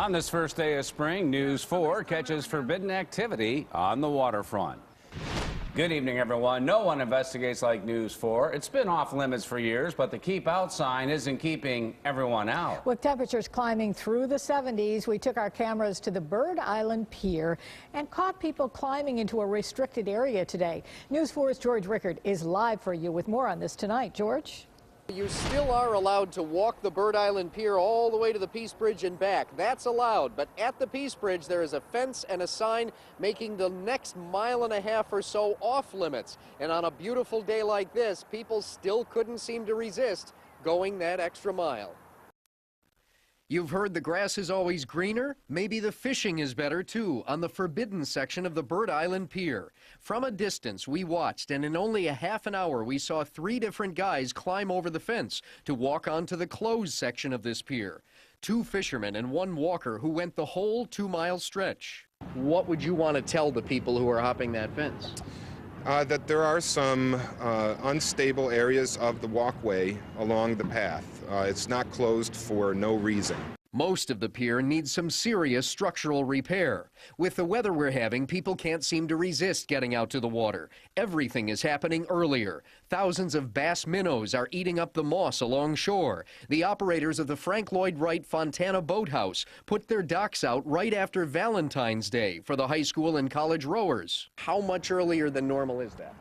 On this first day of spring, News 4 catches forbidden activity on the waterfront. Good evening, everyone. No one investigates like News 4. It's been off limits for years, but the keep out sign isn't keeping everyone out. With temperatures climbing through the 70s, we took our cameras to the Bird Island Pier and caught people climbing into a restricted area today. News 4's George Rickard is live for you with more on this tonight. George? You still are allowed to walk the Bird Island Pier all the way to the Peace Bridge and back. That's allowed, but at the Peace Bridge there is a fence and a sign making the next mile and a half or so off limits. And on a beautiful day like this, people still couldn't seem to resist going that extra mile. You've heard the grass is always greener? Maybe the fishing is better too on the forbidden section of the Bird Island Pier. From a distance we watched, and in only a half an hour we saw 3 different guys climb over the fence to walk onto the closed section of this pier. 2 fishermen and 1 walker who went the whole 2-mile stretch. What would you want to tell the people who are hopping that fence? That there are some unstable areas of the walkway along the path. It's not closed for no reason. Most of the pier needs some serious structural repair. With the weather we're having, people can't seem to resist getting out to the water. Everything is happening earlier. Thousands of bass minnows are eating up the moss along shore. The operators of the Frank Lloyd Wright Fontana Boathouse put their docks out right after Valentine's Day for the high school and college rowers. How much earlier than normal is that?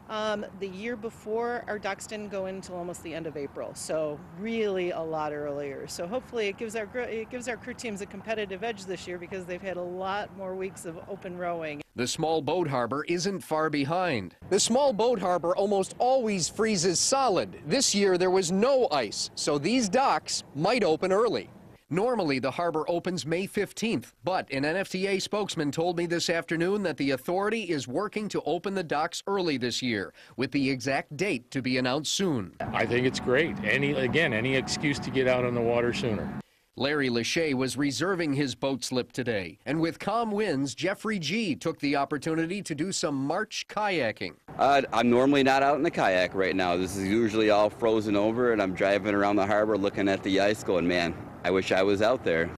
The year before, our docks didn't go in until almost the end of April, so really a lot earlier. So hopefully it gives our crew teams a competitive edge this year because they've had a lot more weeks of open rowing. The small boat harbor isn't far behind. The small boat harbor almost always freezes solid. This year there was no ice, so these docks might open early. Normally the harbor opens May 15th, but an NFTA spokesman told me this afternoon that the authority is working to open the docks early this year, with the exact date to be announced soon. I think it's great. Any excuse to get out on the water sooner. Larry Lachey was reserving his boat slip today, and with calm winds, Jeffrey G. took the opportunity to do some March kayaking. I'm normally not out in the kayak right now. This is usually all frozen over, and I'm driving around the harbor looking at the ice going, man, I wish I was out there.